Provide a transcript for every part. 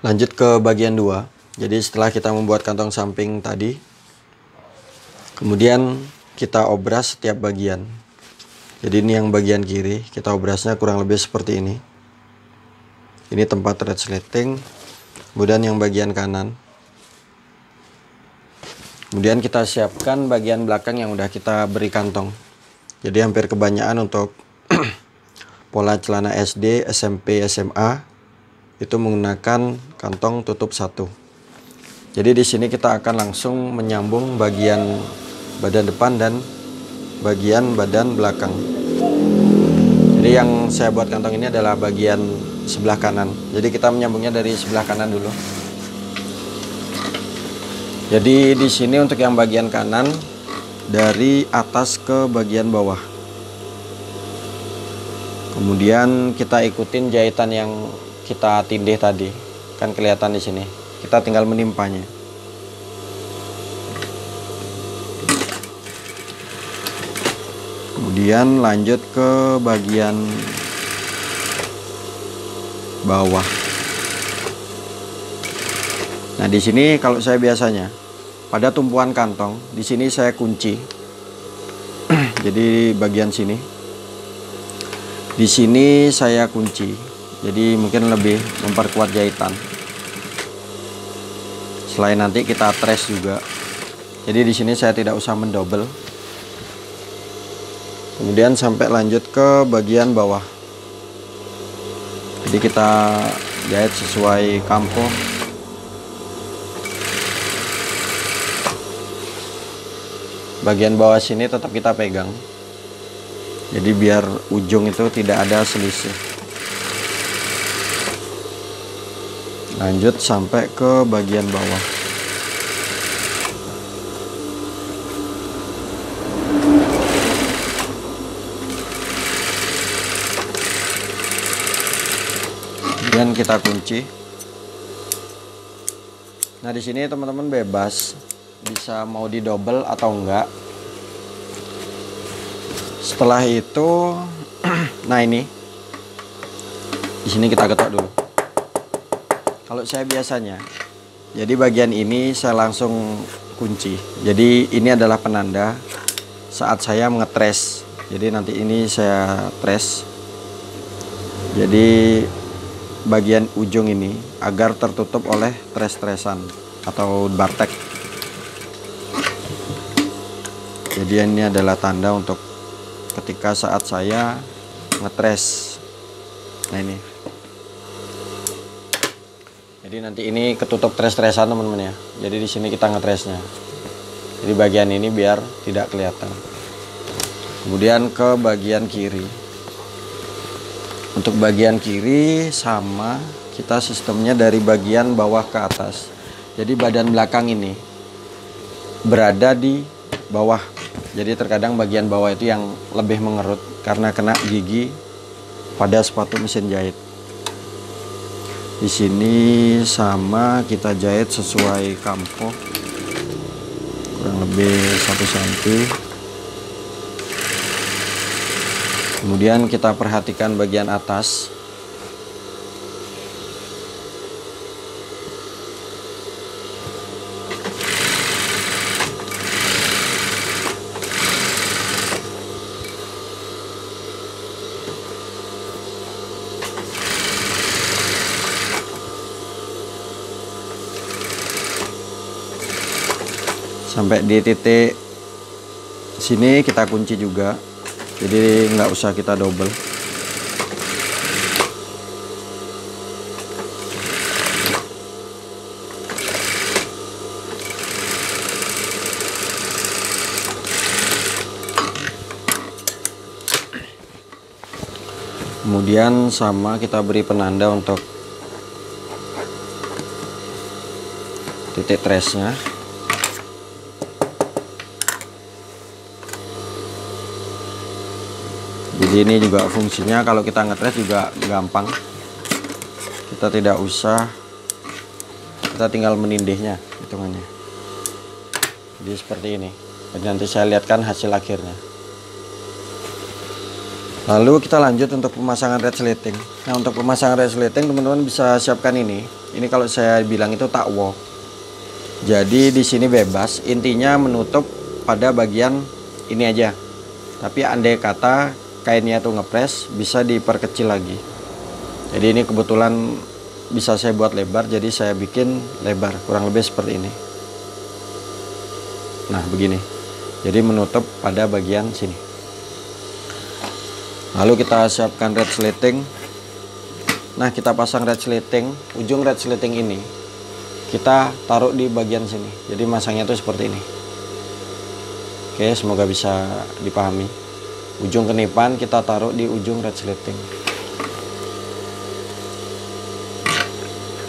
Lanjut ke bagian 2. Jadi setelah kita membuat kantong samping tadi, kemudian kita obras setiap bagian. Jadi ini yang bagian kiri, kita obrasnya kurang lebih seperti ini. Ini tempat resleting. Kemudian yang bagian kanan. Kemudian kita siapkan bagian belakang yang udah kita beri kantong. Jadi hampir kebanyakan untuk pola celana SD, SMP, SMA itu menggunakan kantong tutup satu. Jadi di sini kita akan langsung menyambung bagian badan depan dan bagian badan belakang. Jadi yang saya buat kantong ini adalah bagian sebelah kanan. Jadi kita menyambungnya dari sebelah kanan dulu. Jadi di sini untuk yang bagian kanan dari atas ke bagian bawah. Kemudian kita ikutin jahitan yang kita tindih tadi, kan kelihatan di sini. Kita tinggal menimpanya. Kemudian lanjut ke bagian bawah. Nah, di sini kalau saya biasanya pada tumpuan kantong, di sini saya kunci. Jadi bagian sini. Di sini saya kunci. Jadi mungkin lebih memperkuat jahitan. Selain nanti kita trace juga. Jadi di sini saya tidak usah mendouble. Kemudian sampai lanjut ke bagian bawah. Jadi kita jahit sesuai kampo. Bagian bawah sini tetap kita pegang. Jadi biar ujung itu tidak ada selisih. Lanjut sampai ke bagian bawah. Kemudian kita kunci. Nah, di sini teman-teman bebas bisa mau di double atau enggak. Setelah itu nah ini. Di sini kita ketok dulu. Kalau saya biasanya, jadi bagian ini saya langsung kunci. Jadi ini adalah penanda saat saya mengetres. Jadi nanti ini saya trace. Jadi bagian ujung ini agar tertutup oleh tres-tresan atau bartek. Jadi ini adalah tanda untuk ketika saat saya ngetres. Nah ini. Jadi nanti ini ketutup tres-tresan teman-teman ya. Jadi di sini kita ngetresnya. Jadi bagian ini biar tidak kelihatan. Kemudian ke bagian kiri. Untuk bagian kiri sama, kita sistemnya dari bagian bawah ke atas. Jadi badan belakang ini berada di bawah. Jadi terkadang bagian bawah itu yang lebih mengerut karena kena gigi pada sepatu mesin jahit. Di sini sama kita jahit sesuai kampo, kurang lebih 1 cm. Kemudian kita perhatikan bagian atas. Sampai di titik sini kita kunci juga, jadi nggak usah kita double. Kemudian sama kita beri penanda untuk titik trace-nya. Jadi ini juga fungsinya kalau kita ngetres juga gampang. Kita tidak usah, kita tinggal menindihnya hitungannya. Jadi seperti ini. Jadi nanti saya lihatkan hasil akhirnya. Lalu kita lanjut untuk pemasangan resleting. Nah, untuk pemasangan resleting teman-teman bisa siapkan ini. Ini kalau saya bilang itu takwo. Jadi di sini bebas, intinya menutup pada bagian ini aja. Tapi andai kata kainnya tuh ngepres, bisa diperkecil lagi. Jadi ini kebetulan bisa saya buat lebar, jadi saya bikin lebar kurang lebih seperti ini. Nah, begini. Jadi menutup pada bagian sini. Lalu kita siapkan resleting. Nah, kita pasang resleting. Ujung resleting ini kita taruh di bagian sini. Jadi masangnya itu seperti ini. Oke, semoga bisa dipahami. Ujung kenipan kita taruh di ujung resleting.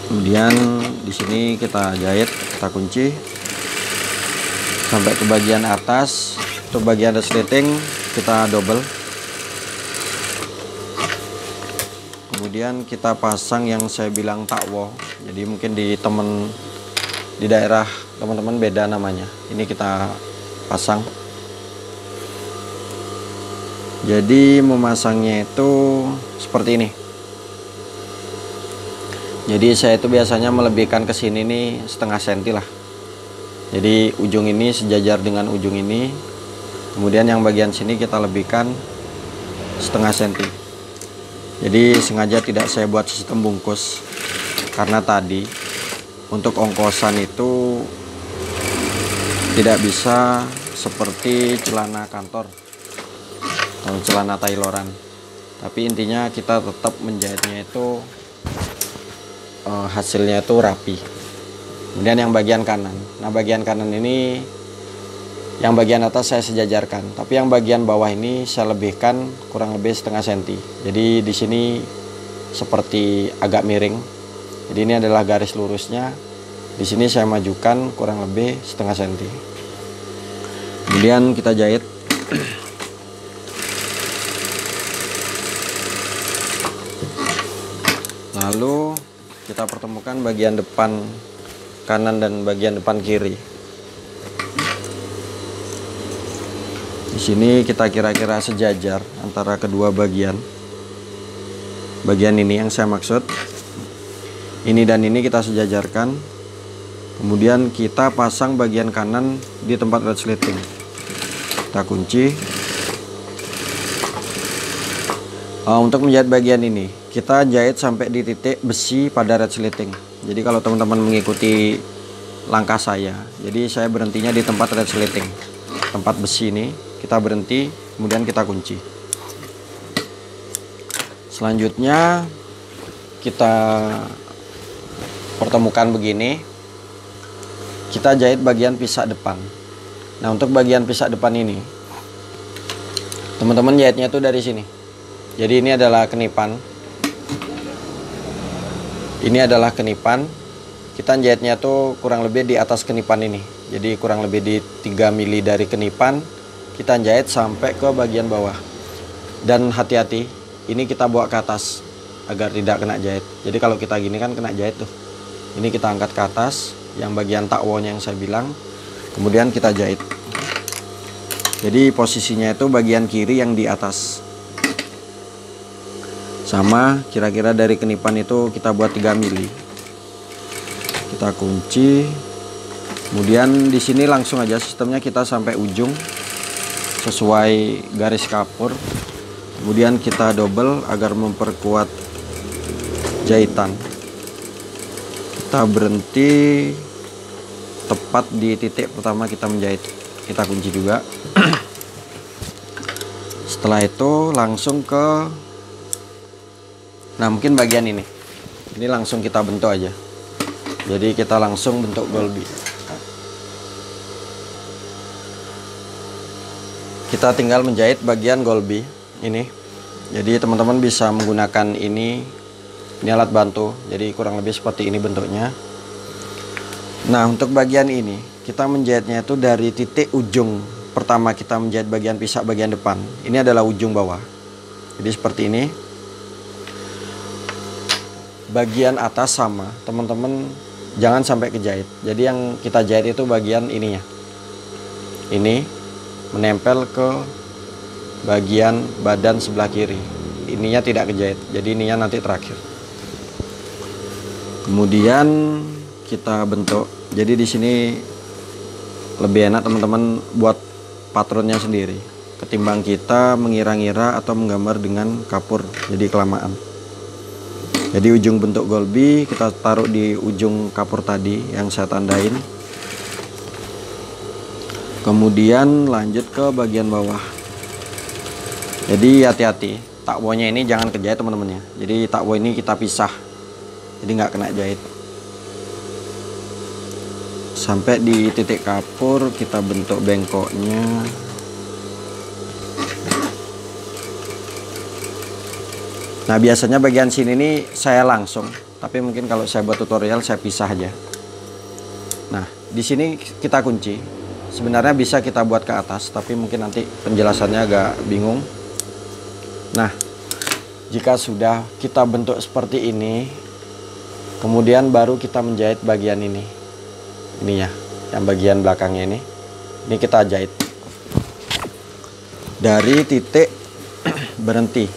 Kemudian di sini kita jahit, kita kunci sampai ke bagian atas. Untuk bagian resleting kita double. Kemudian kita pasang yang saya bilang takwo. Jadi mungkin di daerah teman-teman beda namanya. Ini kita pasang. Jadi memasangnya itu seperti ini. Jadi saya itu biasanya melebihkan ke sini nih setengah senti lah. Jadi ujung ini sejajar dengan ujung ini. Kemudian yang bagian sini kita lebihkan setengah senti. Jadi sengaja tidak saya buat sistem bungkus karena tadi untuk ongkosan itu tidak bisa seperti celana kantor atau celana tailoran. Tapi intinya kita tetap menjahitnya itu hasilnya itu rapi. Kemudian yang bagian kanan. Nah, bagian kanan ini yang bagian atas saya sejajarkan, tapi yang bagian bawah ini saya lebihkan kurang lebih setengah senti. Jadi di sini seperti agak miring. Jadi ini adalah garis lurusnya. Di sini saya majukan kurang lebih setengah senti. Kemudian kita jahit. Lalu kita pertemukan bagian depan kanan dan bagian depan kiri. Di sini kita kira-kira sejajar antara kedua bagian. Bagian ini yang saya maksud. Ini dan ini kita sejajarkan. Kemudian kita pasang bagian kanan di tempat resleting. Kita kunci. Untuk menjahit bagian ini, kita jahit sampai di titik besi pada resleting. Jadi kalau teman-teman mengikuti langkah saya, jadi saya berhentinya di tempat resleting. Tempat besi ini kita berhenti, kemudian kita kunci. Selanjutnya kita pertemukan begini. Kita jahit bagian pisak depan. Nah, untuk bagian pisak depan ini teman-teman jahitnya itu dari sini. Jadi ini adalah kenipan. Ini adalah kenipan. Kita jahitnya tuh kurang lebih di atas kenipan ini. Jadi kurang lebih di 3 mili dari kenipan. Kita jahit sampai ke bagian bawah. Dan hati-hati, ini kita bawa ke atas agar tidak kena jahit. Jadi kalau kita gini kan kena jahit tuh. Ini kita angkat ke atas, yang bagian takwonya yang saya bilang. Kemudian kita jahit. Jadi posisinya itu bagian kiri yang di atas. Sama kira-kira dari kenipan itu kita buat 3 mili. Kita kunci. Kemudian di sini langsung aja sistemnya kita sampai ujung sesuai garis kapur. Kemudian kita double agar memperkuat jahitan. Kita berhenti tepat di titik pertama kita menjahit. Kita kunci juga. Setelah itu langsung ke, nah mungkin bagian ini langsung kita bentuk aja. Jadi kita langsung bentuk golby. Kita tinggal menjahit bagian golby ini. Jadi teman-teman bisa menggunakan ini alat bantu. Jadi kurang lebih seperti ini bentuknya. Nah, untuk bagian ini kita menjahitnya itu dari titik ujung pertama kita menjahit bagian pisak bagian depan. Ini adalah ujung bawah. Jadi seperti ini. Bagian atas sama, teman-teman jangan sampai kejahit. Jadi yang kita jahit itu bagian ininya. Ini menempel ke bagian badan sebelah kiri. Ininya tidak kejahit, jadi ininya nanti terakhir. Kemudian kita bentuk. Jadi di sini lebih enak teman-teman buat patronnya sendiri ketimbang kita mengira-ngira atau menggambar dengan kapur, jadi kelamaan. Jadi ujung bentuk golbi kita taruh di ujung kapur tadi yang saya tandain. Kemudian lanjut ke bagian bawah. Jadi hati-hati, takwonya ini jangan kejahit teman-teman ya. Jadi takwo ini kita pisah, jadi nggak kena jahit. Sampai di titik kapur kita bentuk bengkoknya. Nah biasanya bagian sini nih saya langsung, tapi mungkin kalau saya buat tutorial saya pisah aja. Nah di sini kita kunci. Sebenarnya bisa kita buat ke atas, tapi mungkin nanti penjelasannya agak bingung. Nah jika sudah kita bentuk seperti ini, kemudian baru kita menjahit bagian ini ya, yang bagian belakangnya ini kita jahit dari titik berhenti.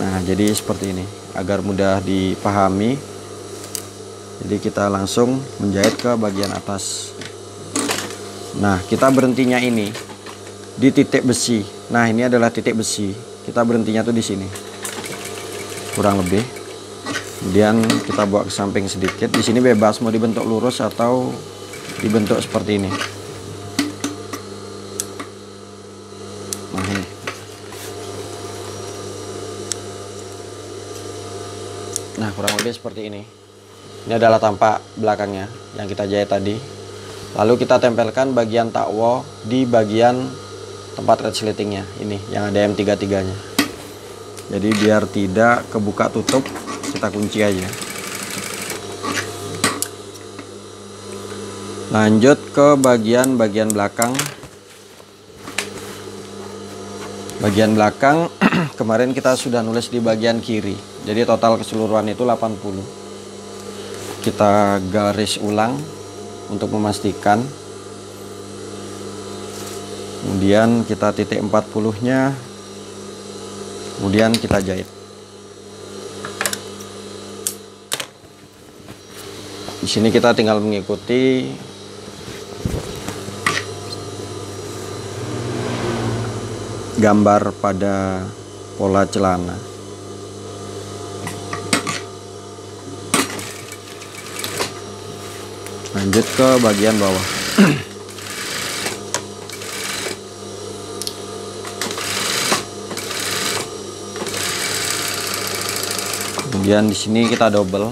Nah jadi seperti ini agar mudah dipahami. Jadi kita langsung menjahit ke bagian atas. Nah kita berhentinya ini di titik besi. Nah ini adalah titik besi, kita berhentinya tuh di sini kurang lebih. Kemudian kita bawa ke samping sedikit. Di sini bebas mau dibentuk lurus atau dibentuk seperti ini. Nah ini. Nah kurang lebih seperti ini. Ini adalah tampak belakangnya yang kita jahit tadi. Lalu kita tempelkan bagian takwo di bagian tempat resletingnya ini yang ada M33 nya. Jadi biar tidak kebuka tutup, kita kunci aja. Lanjut ke bagian belakang. Bagian belakang kemarin kita sudah nulis di bagian kiri. Jadi total keseluruhan itu 80. Kita garis ulang untuk memastikan. Kemudian kita titik 40-nya. Kemudian kita jahit. Di sini kita tinggal mengikuti gambar pada pola celana. Lanjut ke bagian bawah. Kemudian di sini kita double.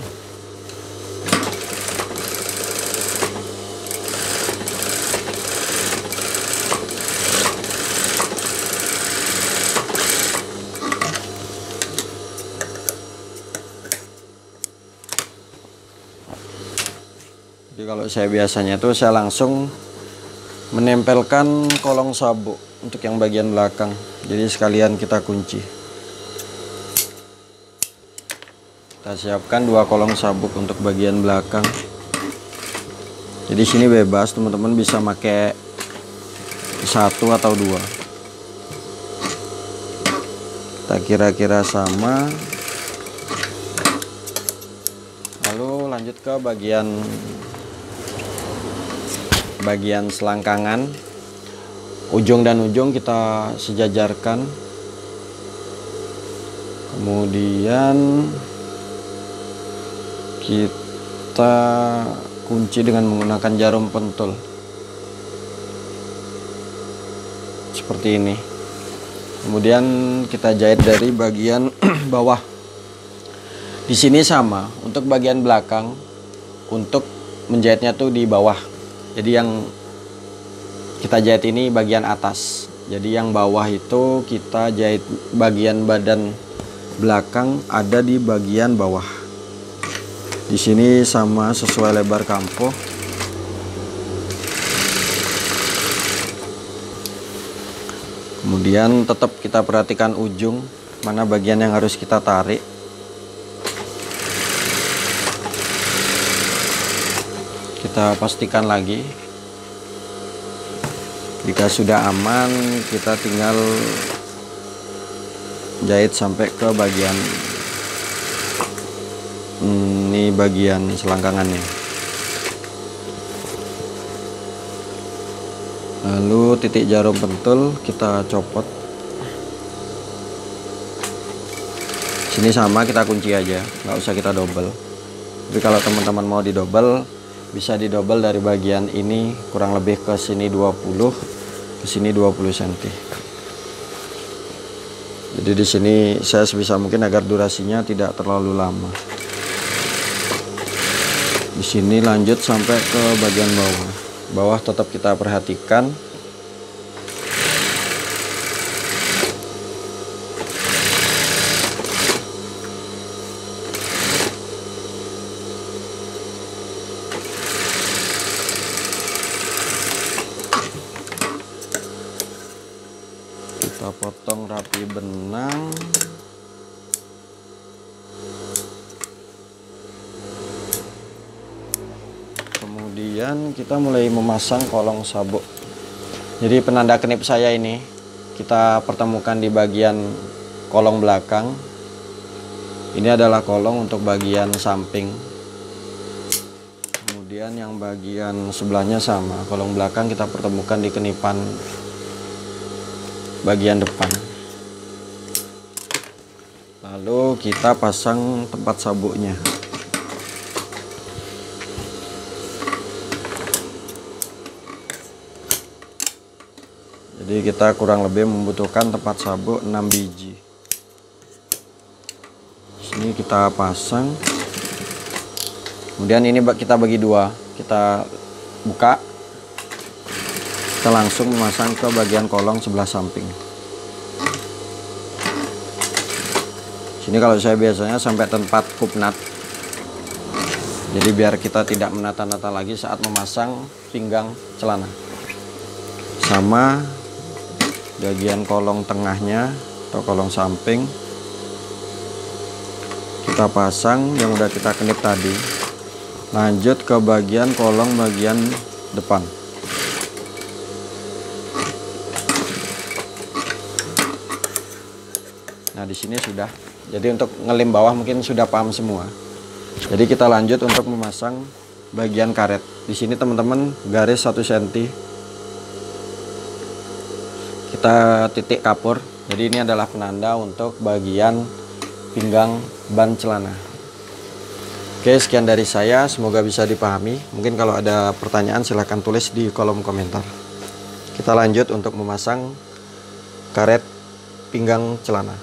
Jadi kalau saya biasanya tuh saya langsung menempelkan kolong sabuk untuk yang bagian belakang. Jadi sekalian kita kunci. Kita siapkan 2 kolong sabuk untuk bagian belakang. Jadi sini bebas, teman-teman bisa pakai 1 atau 2. Kita kira-kira sama. Lalu lanjut ke bagian selangkangan. Ujung dan ujung kita sejajarkan. Kemudian kita kunci dengan menggunakan jarum pentul seperti ini. Kemudian kita jahit dari bagian bawah. Di sini sama untuk bagian belakang, untuk menjahitnya tuh di bawah. Jadi yang kita jahit ini bagian atas. Jadi yang bawah itu kita jahit bagian badan belakang ada di bagian bawah. Di sini sama sesuai lebar kampo. Kemudian tetap kita perhatikan ujung, mana bagian yang harus kita tarik. Kita pastikan lagi. Jika sudah aman, kita tinggal jahit sampai ke bagian ini, bagian selangkangannya. Lalu titik jarum pentul kita copot. Sini sama, kita kunci aja, nggak usah kita double. Tapi kalau teman-teman mau didouble, bisa didouble dari bagian ini kurang lebih ke sini 20, ke sini 20 cm. Jadi di sini saya sebisa mungkin agar durasinya tidak terlalu lama. Di sini lanjut sampai ke bagian bawah. Bawah tetap kita perhatikan. Kita potong rapi benang. Kemudian kita mulai memasang kolong sabuk. Jadi penanda knip saya ini kita pertemukan di bagian kolong belakang. Ini adalah kolong untuk bagian samping. Kemudian yang bagian sebelahnya sama, kolong belakang kita pertemukan di kenipan bagian depan. Lalu kita pasang tempat sabuknya. Jadi kita kurang lebih membutuhkan tempat sabuk 6 biji. Sini kita pasang. Kemudian ini kita bagi dua, kita buka. Kita langsung memasang ke bagian kolong sebelah samping. Sini kalau saya biasanya sampai tempat kupnat. Jadi biar kita tidak menata-nata lagi saat memasang pinggang celana. Sama bagian kolong tengahnya atau kolong samping kita pasang yang udah kita knip tadi. Lanjut ke bagian kolong bagian depan. Nah, di sini sudah. Jadi untuk ngelim bawah mungkin sudah paham semua. Jadi kita lanjut untuk memasang bagian karet. Di sini teman-teman garis 1 cm. Kita titik kapur. Jadi ini adalah penanda untuk bagian pinggang ban celana. Oke, sekian dari saya. Semoga bisa dipahami. Mungkin kalau ada pertanyaan silahkan tulis di kolom komentar. Kita lanjut untuk memasang karet pinggang celana.